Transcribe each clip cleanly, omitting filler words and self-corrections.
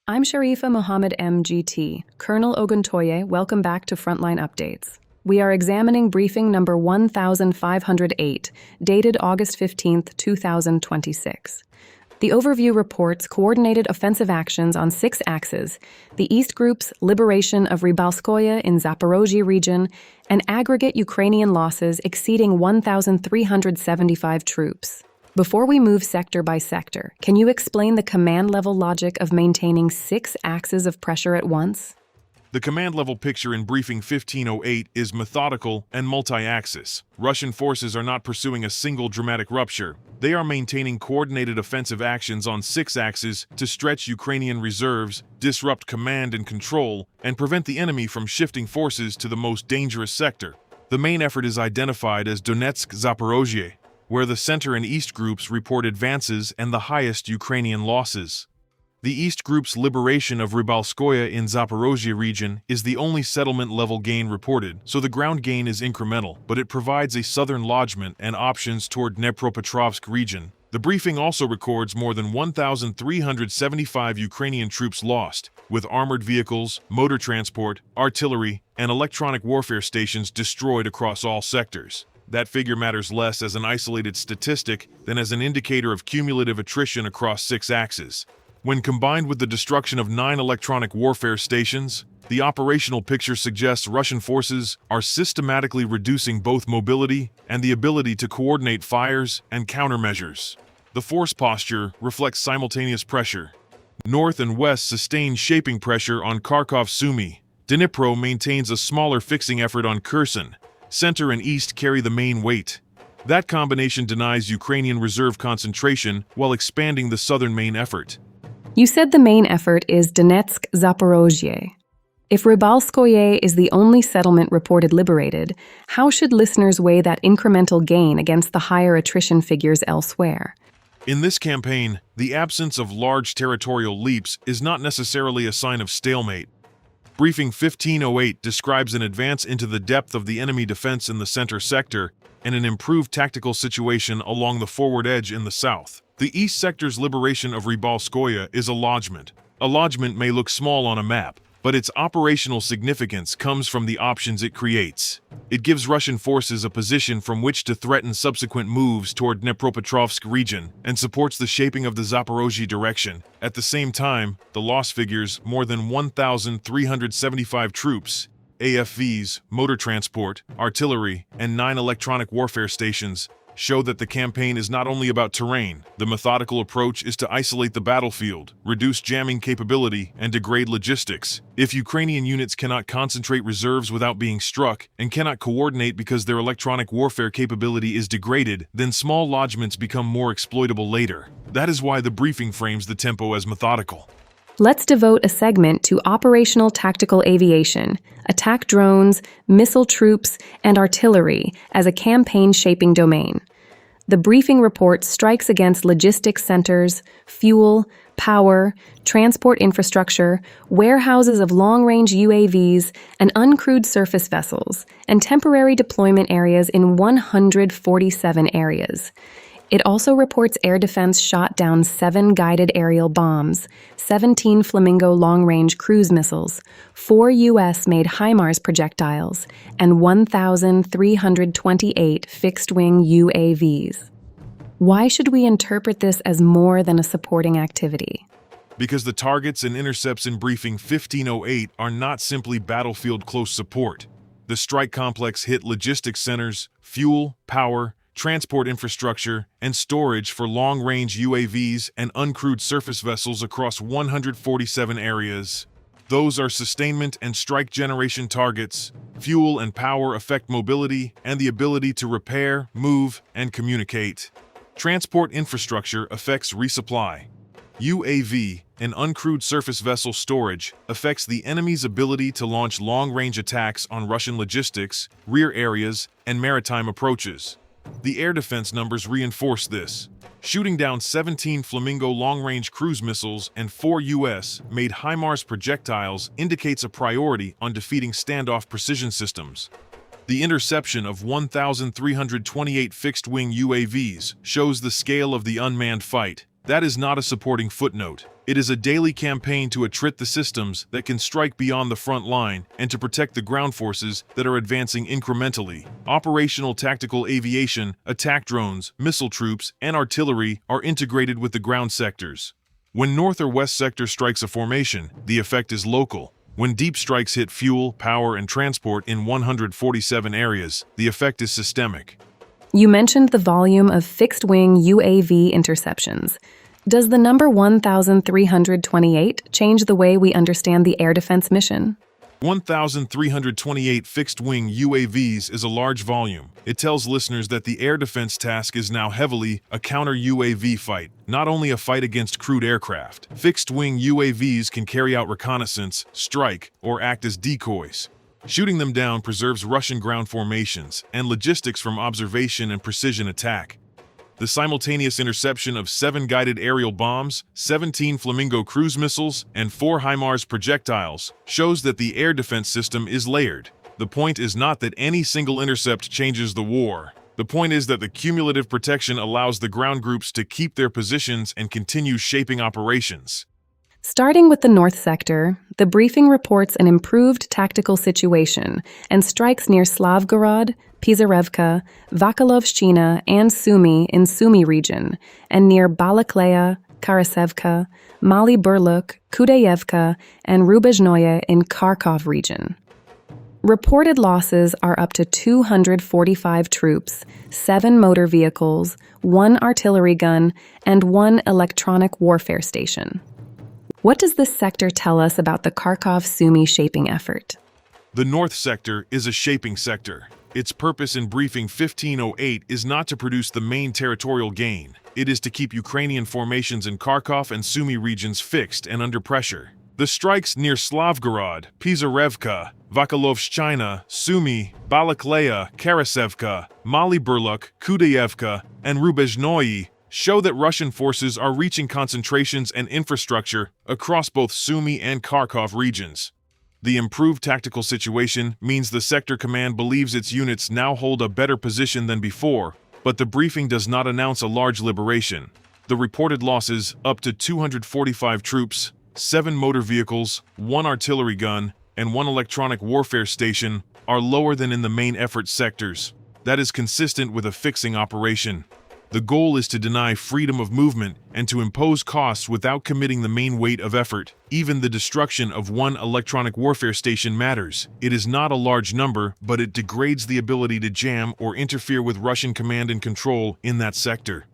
I'm Sharifa Mohammed MGT. Colonel Oguntoye, welcome back to Frontline Updates. We are examining briefing number 1508, dated August 15, 2026. The overview reports coordinated offensive actions on 6 axes: the East Group's liberation of Rybalskoye in Zaporozhye region, and aggregate Ukrainian losses exceeding 1,375 troops. Before we move sector by sector, can you explain the command-level logic of maintaining 6 axes of pressure at once? The command-level picture in Briefing 1508 is methodical and multi-axis. Russian forces are not pursuing a single dramatic rupture. They are maintaining coordinated offensive actions on 6 axes to stretch Ukrainian reserves, disrupt command and control, and prevent the enemy from shifting forces to the most dangerous sector. The main effort is identified as Donetsk-Zaporozhye, where the center and east groups report advances and the highest Ukrainian losses. The East Group's liberation of Rybalskoye in Zaporozhye region is the only settlement-level gain reported, so the ground gain is incremental, but it provides a southern lodgment and options toward Dnipropetrovsk region. The briefing also records more than 1,375 Ukrainian troops lost, with armored vehicles, motor transport, artillery, and electronic warfare stations destroyed across all sectors. That figure matters less as an isolated statistic than as an indicator of cumulative attrition across 6 axes. When combined with the destruction of 9 electronic warfare stations, the operational picture suggests Russian forces are systematically reducing both mobility and the ability to coordinate fires and countermeasures. The force posture reflects simultaneous pressure. North and west sustain shaping pressure on Kharkov-Sumy. Dnipro maintains a smaller fixing effort on Kherson. Center and east carry the main weight. That combination denies Ukrainian reserve concentration while expanding the southern main effort. You said the main effort is Donetsk-Zaporozhye. If Rybalskoye is the only settlement reported liberated, how should listeners weigh that incremental gain against the higher attrition figures elsewhere? In this campaign, the absence of large territorial leaps is not necessarily a sign of stalemate. Briefing 1508 describes an advance into the depth of the enemy defense in the center sector and an improved tactical situation along the forward edge in the south. The east sector's liberation of Rybalskoye is a lodgment. A lodgment may look small on a map, but its operational significance comes from the options it creates. It gives Russian forces a position from which to threaten subsequent moves toward Dnipropetrovsk region and supports the shaping of the Zaporozhye direction. At the same time, the loss figures more than 1,375 troops, AFVs, motor transport, artillery, and 9 electronic warfare stations show that the campaign is not only about terrain. The methodical approach is to isolate the battlefield, reduce jamming capability, and degrade logistics. If Ukrainian units cannot concentrate reserves without being struck, and cannot coordinate because their electronic warfare capability is degraded, then small lodgements become more exploitable later. That is why the briefing frames the tempo as methodical. Let's devote a segment to operational tactical aviation, attack drones, missile troops, and artillery as a campaign-shaping domain. The briefing report strikes against logistics centers, fuel, power, transport infrastructure, warehouses of long-range UAVs, and uncrewed surface vessels, and temporary deployment areas in 147 areas. It also reports air defense shot down 7 guided aerial bombs, 17 Flamingo long-range cruise missiles, 4 U.S.-made HIMARS projectiles, and 1,328 fixed-wing UAVs. Why should we interpret this as more than a supporting activity? Because the targets and intercepts in Briefing 1508 are not simply battlefield close support. The strike complex hit logistics centers, fuel, power, transport infrastructure, and storage for long-range UAVs and uncrewed surface vessels across 147 areas. Those are sustainment and strike generation targets. Fuel and power affect mobility and the ability to repair, move, and communicate. Transport infrastructure affects resupply. UAV and uncrewed surface vessel storage affects the enemy's ability to launch long-range attacks on Russian logistics, rear areas, and maritime approaches. The air defense numbers reinforce this. Shooting down 17 Flamingo long-range cruise missiles and 4 U.S.-made HIMARS projectiles indicates a priority on defeating standoff precision systems. The interception of 1,328 fixed-wing UAVs shows the scale of the unmanned fight. That is not a supporting footnote. It is a daily campaign to attrit the systems that can strike beyond the front line and to protect the ground forces that are advancing incrementally. Operational tactical aviation, attack drones, missile troops, and artillery are integrated with the ground sectors. When North or West sector strikes a formation, the effect is local. When deep strikes hit fuel, power, and transport in 147 areas, the effect is systemic. You mentioned the volume of fixed-wing UAV interceptions. Does the number 1,328 change the way we understand the air defense mission? 1,328 fixed-wing UAVs is a large volume. It tells listeners that the air defense task is now heavily a counter-UAV fight, not only a fight against crewed aircraft. Fixed-wing UAVs can carry out reconnaissance, strike, or act as decoys. Shooting them down preserves Russian ground formations and logistics from observation and precision attack. The simultaneous interception of 7 guided aerial bombs, 17 Flamingo cruise missiles, and 4 HIMARS projectiles shows that the air defense system is layered. The point is not that any single intercept changes the war. The point is that the cumulative protection allows the ground groups to keep their positions and continue shaping operations. Starting with the North sector, the briefing reports an improved tactical situation and strikes near Slavgorod, Pizarevka, Vakalovshchina, and Sumy in Sumy region, and near Balaklaya, Karasevka, Mali Burluk, Kudayevka, and Rybalskoye in Kharkov region. Reported losses are up to 245 troops, 7 motor vehicles, 1 artillery gun, and 1 electronic warfare station. What does this sector tell us about the Kharkov-Sumy shaping effort? The North sector is a shaping sector. Its purpose in Briefing 1508 is not to produce the main territorial gain. It is to keep Ukrainian formations in Kharkov and Sumy regions fixed and under pressure. The strikes near Slavgorod, Pizarevka, Vakalovshchina, Sumy, Balaklaya, Karasevka, Mali Burluk, Kudayevka, and Rybalskoye show that Russian forces are reaching concentrations and infrastructure across both Sumy and Kharkov regions. The improved tactical situation means the sector command believes its units now hold a better position than before, but the briefing does not announce a large liberation. The reported losses, up to 245 troops, 7 motor vehicles, 1 artillery gun, and 1 electronic warfare station, are lower than in the main effort sectors. That is consistent with a fixing operation. The goal is to deny freedom of movement and to impose costs without committing the main weight of effort. Even the destruction of 1 electronic warfare station matters. It is not a large number, but it degrades the ability to jam or interfere with Russian command and control in that sector.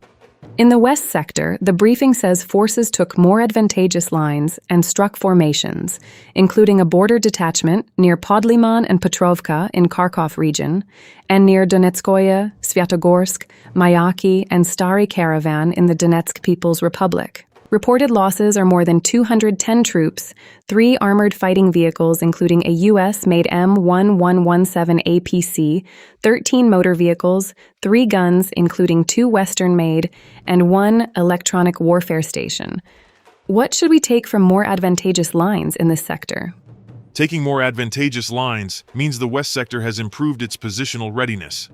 In the West sector, the briefing says forces took more advantageous lines and struck formations, including a border detachment near Podliman and Petrovka in Kharkov region, and near Donetskoye, Svyatogorsk, Mayaki, and Stary Caravan in the Donetsk People's Republic. Reported losses are more than 210 troops, 3 armored fighting vehicles including a U.S.-made M1117 APC, 13 motor vehicles, 3 guns including 2 Western-made, and 1 electronic warfare station. What should we take from more advantageous lines in this sector? Taking more advantageous lines means the West sector has improved its positional readiness.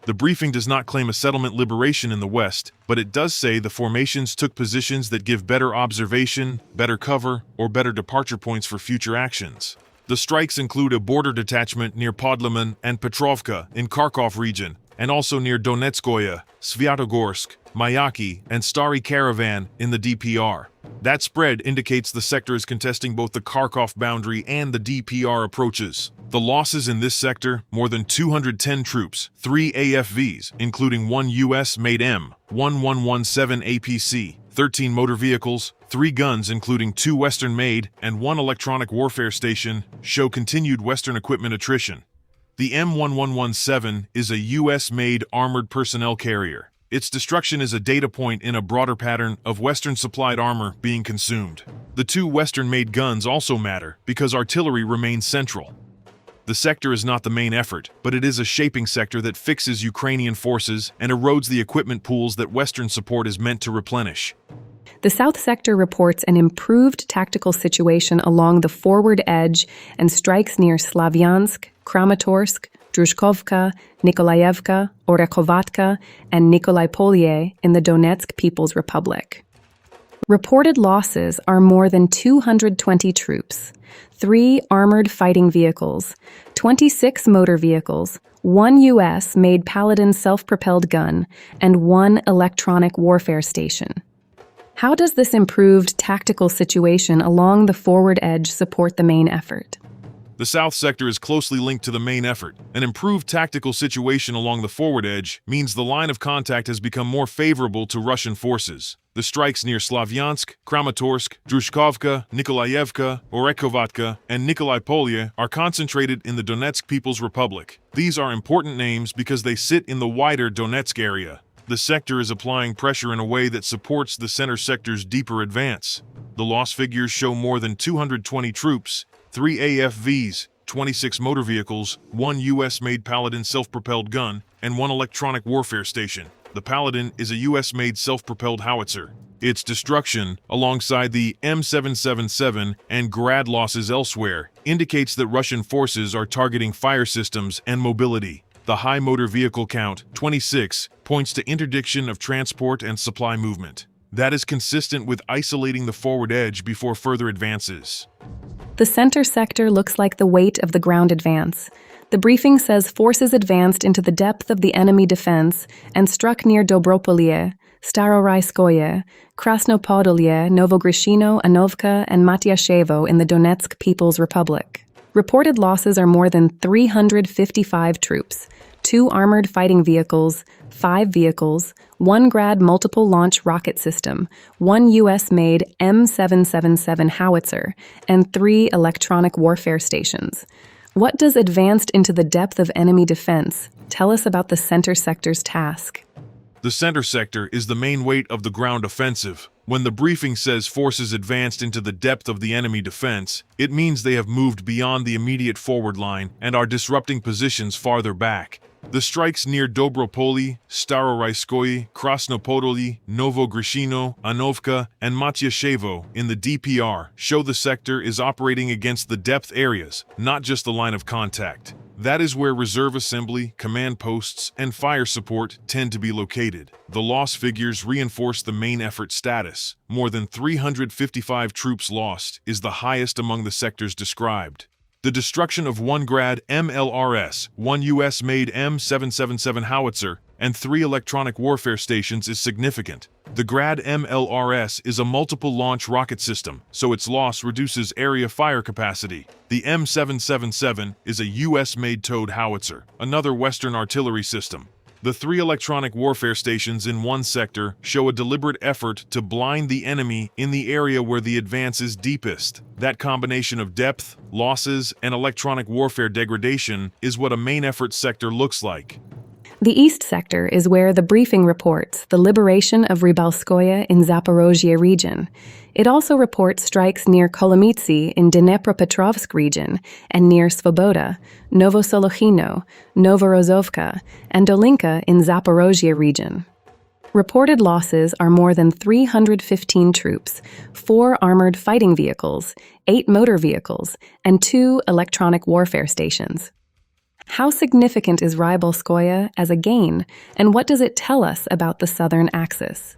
The briefing does not claim a settlement liberation in the West, but it does say the formations took positions that give better observation, better cover, or better departure points for future actions. The strikes include a border detachment near Podliman and Petrovka in Kharkov region, and also near Donetskoye, Svyatogorsk, Mayaki, and Stary Caravan in the DPR. That spread indicates the sector is contesting both the Kharkov boundary and the DPR approaches. The losses in this sector, more than 210 troops, 3 AFVs, including 1 U.S.-made M1117 APC, 13 motor vehicles, 3 guns including 2 Western-made, and 1 electronic warfare station, show continued Western equipment attrition. The M1117 is a U.S.-made armored personnel carrier. Its destruction is a data point in a broader pattern of Western-supplied armor being consumed. The 2 Western-made guns also matter because artillery remains central. The sector is not the main effort, but it is a shaping sector that fixes Ukrainian forces and erodes the equipment pools that Western support is meant to replenish. The South sector reports an improved tactical situation along the forward edge and strikes near Slavyansk, Kramatorsk, Druzhkovka, Nikolaevka, Orekhovatka, and Nikolaipolye in the Donetsk People's Republic. Reported losses are more than 220 troops, 3 armored fighting vehicles, 26 motor vehicles, 1 U.S.-made Paladin self-propelled gun, and 1 electronic warfare station. How does this improved tactical situation along the forward edge support the main effort? The south sector is closely linked to the main effort. An improved tactical situation along the forward edge means the line of contact has become more favorable to Russian forces. The strikes near Slavyansk, Kramatorsk, Drushkovka, Nikolaevka, Orekhovatka, and Nikolaipolye are concentrated in the Donetsk People's Republic. These are important names because they sit in the wider Donetsk area. The sector is applying pressure in a way that supports the center sector's deeper advance. The loss figures show more than 220 troops, 3 AFVs, 26 motor vehicles, 1 U.S.-made Paladin self-propelled gun, and 1 electronic warfare station. The Paladin is a U.S.-made self-propelled howitzer. Its destruction, alongside the M777 and Grad losses elsewhere, indicates that Russian forces are targeting fire systems and mobility. The high motor vehicle count, 26, points to interdiction of transport and supply movement. That is consistent with isolating the forward edge before further advances. The center sector looks like the weight of the ground advance. The briefing says forces advanced into the depth of the enemy defense and struck near Dobropolye, Rybalskoye, Krasnopodolye, Novogrishino, Anovka, and Matyashevo in the Donetsk People's Republic. Reported losses are more than 355 troops, 2 armored fighting vehicles, 5 vehicles, 1 Grad multiple launch rocket system, 1 U.S.-made M777 howitzer, and 3 electronic warfare stations. What does advanced into the depth of enemy defense tell us about the center sector's task? The center sector is the main weight of the ground offensive. When the briefing says forces advanced into the depth of the enemy defense, it means they have moved beyond the immediate forward line and are disrupting positions farther back. The strikes near Dobropolye, Zaporozhye, Krasnopodolye, Novogrishino, Anovka, and Matyashevo in the DPR show the sector is operating against the depth areas, not just the line of contact. That is where reserve assembly, command posts, and fire support tend to be located. The loss figures reinforce the main effort status. More than 355 troops lost is the highest among the sectors described. The destruction of 1 Grad MLRS, 1 U.S.-made M777 howitzer, and 3 electronic warfare stations is significant. The Grad MLRS is a multiple launch rocket system, so its loss reduces area fire capacity. The M777 is a U.S.-made towed howitzer, another Western artillery system. The 3 electronic warfare stations in one sector show a deliberate effort to blind the enemy in the area where the advance is deepest. That combination of depth, losses, and electronic warfare degradation is what a main effort sector looks like. The east sector is where the briefing reports the liberation of Rybalskoye in Zaporozhye region. It also reports strikes near Kolomytsi in Dnipropetrovsk region and near Svoboda, Novosolochino, Novorozovka, and Dolinka in Zaporozhye region. Reported losses are more than 315 troops, 4 armored fighting vehicles, 8 motor vehicles, and 2 electronic warfare stations. How significant is Rybalskoye as a gain, and what does it tell us about the southern axis?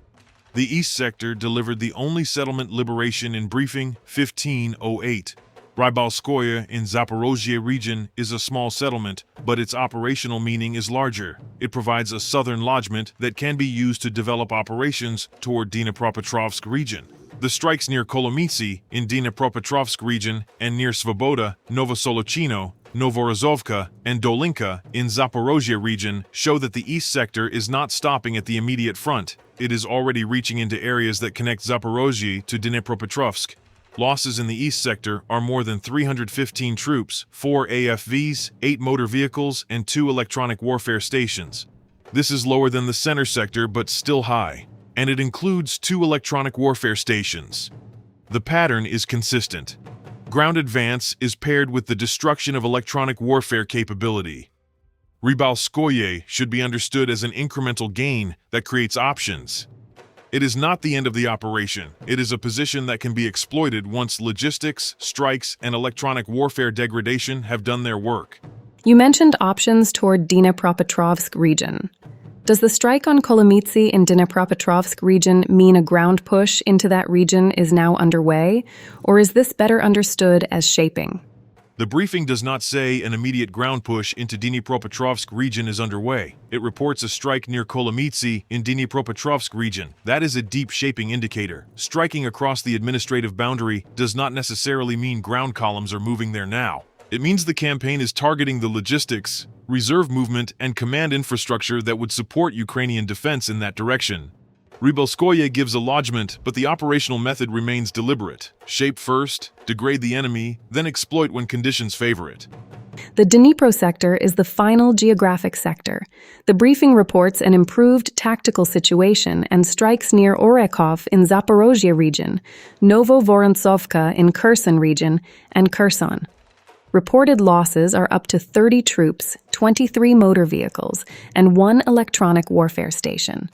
The east sector delivered the only settlement liberation in briefing 1508. Rybalskoye in Zaporozhye region is a small settlement, but its operational meaning is larger. It provides a southern lodgment that can be used to develop operations toward Dnipropetrovsk region. The strikes near Kolomytsi in Dnipropetrovsk region and near Svoboda, Novosolochino, Novorozovka, and Dolinka in Zaporozhye region show that the east sector is not stopping at the immediate front. It is already reaching into areas that connect Zaporozhye to Dnipropetrovsk. Losses in the east sector are more than 315 troops, 4 AFVs, 8 motor vehicles, and 2 electronic warfare stations. This is lower than the center sector but still high, and it includes 2 electronic warfare stations. The pattern is consistent. Ground advance is paired with the destruction of electronic warfare capability. Rybalskoye should be understood as an incremental gain that creates options. It is not the end of the operation. It is a position that can be exploited once logistics, strikes, and electronic warfare degradation have done their work. You mentioned options toward Dnipropetrovsk region. Does the strike on Kolomice in Dnipropetrovsk region mean a ground push into that region is now underway, or is this better understood as shaping? The briefing does not say an immediate ground push into Dnipropetrovsk region is underway. It reports a strike near Kolomice in Dnipropetrovsk region. That is a deep shaping indicator. Striking across the administrative boundary does not necessarily mean ground columns are moving there now. It means the campaign is targeting the logistics, reserve movement, and command infrastructure that would support Ukrainian defense in that direction. Rybalskoye gives a lodgment, but the operational method remains deliberate. Shape first, degrade the enemy, then exploit when conditions favor it. The Dnipro sector is the final geographic sector. The briefing reports an improved tactical situation and strikes near Orekov in Zaporozhye region, Novovorontsovka in Kherson region, and Kherson. Reported losses are up to 30 troops, 23 motor vehicles, and 1 electronic warfare station.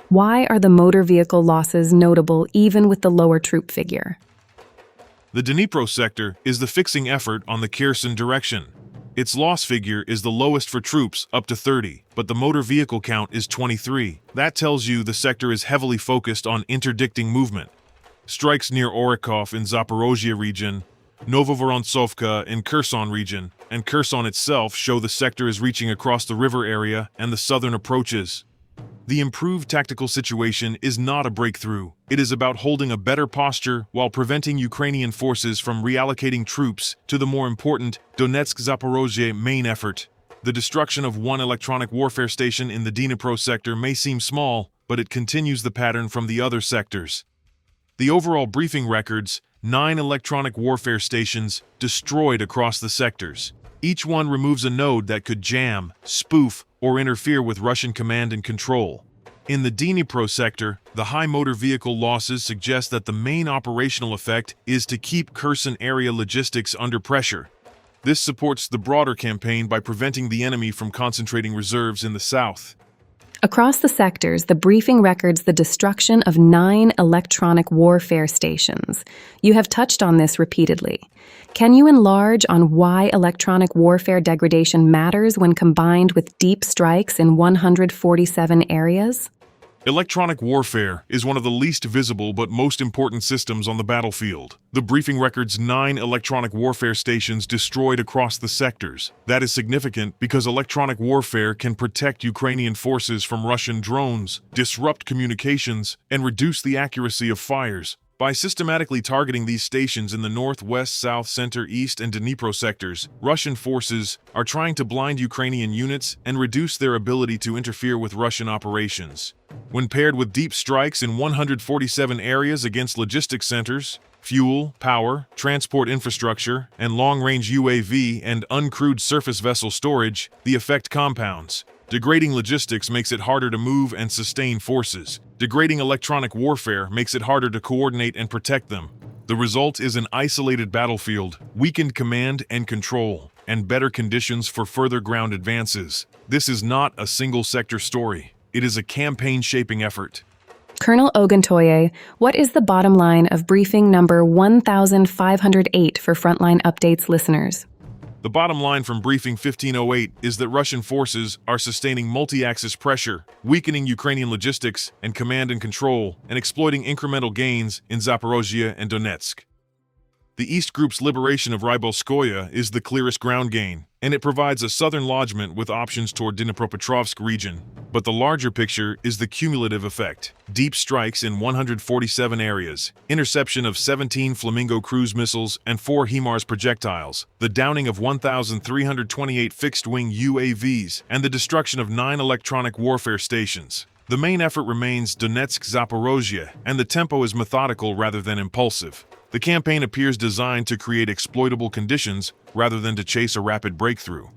Why are the motor vehicle losses notable even with the lower troop figure? The Dnipro sector is the fixing effort on the Kherson direction. Its loss figure is the lowest for troops, up to 30, but the motor vehicle count is 23. That tells you the sector is heavily focused on interdicting movement. Strikes near Orekov in Zaporozhye region, Novovorontsovka in Kherson region, and Kherson itself show the sector is reaching across the river area and the southern approaches. The improved tactical situation is not a breakthrough. It is about holding a better posture while preventing Ukrainian forces from reallocating troops to the more important Donetsk-Zaporozhye main effort. The destruction of 1 electronic warfare station in the Dnipro sector may seem small, but it continues the pattern from the other sectors. The overall briefing records 9 electronic warfare stations destroyed across the sectors. Each one removes a node that could jam, spoof, or interfere with Russian command and control. In the Dnipro sector, the high motor vehicle losses suggest that the main operational effect is to keep Kherson area logistics under pressure. This supports the broader campaign by preventing the enemy from concentrating reserves in the south. Across the sectors, the briefing records the destruction of 9 electronic warfare stations. You have touched on this repeatedly. Can you enlarge on why electronic warfare degradation matters when combined with deep strikes in 147 areas? Electronic warfare is one of the least visible but most important systems on the battlefield. The briefing records 9 electronic warfare stations destroyed across the sectors. That is significant because electronic warfare can protect Ukrainian forces from Russian drones, disrupt communications, and reduce the accuracy of fires. By systematically targeting these stations in the north, west, south, center, east, and Dnipro sectors, Russian forces are trying to blind Ukrainian units and reduce their ability to interfere with Russian operations. When paired with deep strikes in 147 areas against logistics centers, fuel, power, transport infrastructure, and long-range UAV and uncrewed surface vessel storage, the effect compounds. Degrading logistics makes it harder to move and sustain forces. Degrading electronic warfare makes it harder to coordinate and protect them. The result is an isolated battlefield, weakened command and control, and better conditions for further ground advances. This is not a single sector story. It is a campaign-shaping effort. Colonel Oguntoye, what is the bottom line of briefing number 1508 for Frontline Updates listeners? The bottom line from Briefing 1508 is that Russian forces are sustaining multi-axis pressure, weakening Ukrainian logistics and command and control, and exploiting incremental gains in Zaporozhye and Donetsk. The East Group's liberation of Rybalskoye is the clearest ground gain, and it provides a southern lodgment with options toward Dnipropetrovsk region. But the larger picture is the cumulative effect. Deep strikes in 147 areas, interception of 17 Flamingo cruise missiles and 4 HIMARS projectiles, the downing of 1,328 fixed-wing UAVs, and the destruction of 9 electronic warfare stations. The main effort remains Donetsk-Zaporozhye, and the tempo is methodical rather than impulsive. The campaign appears designed to create exploitable conditions rather than to chase a rapid breakthrough.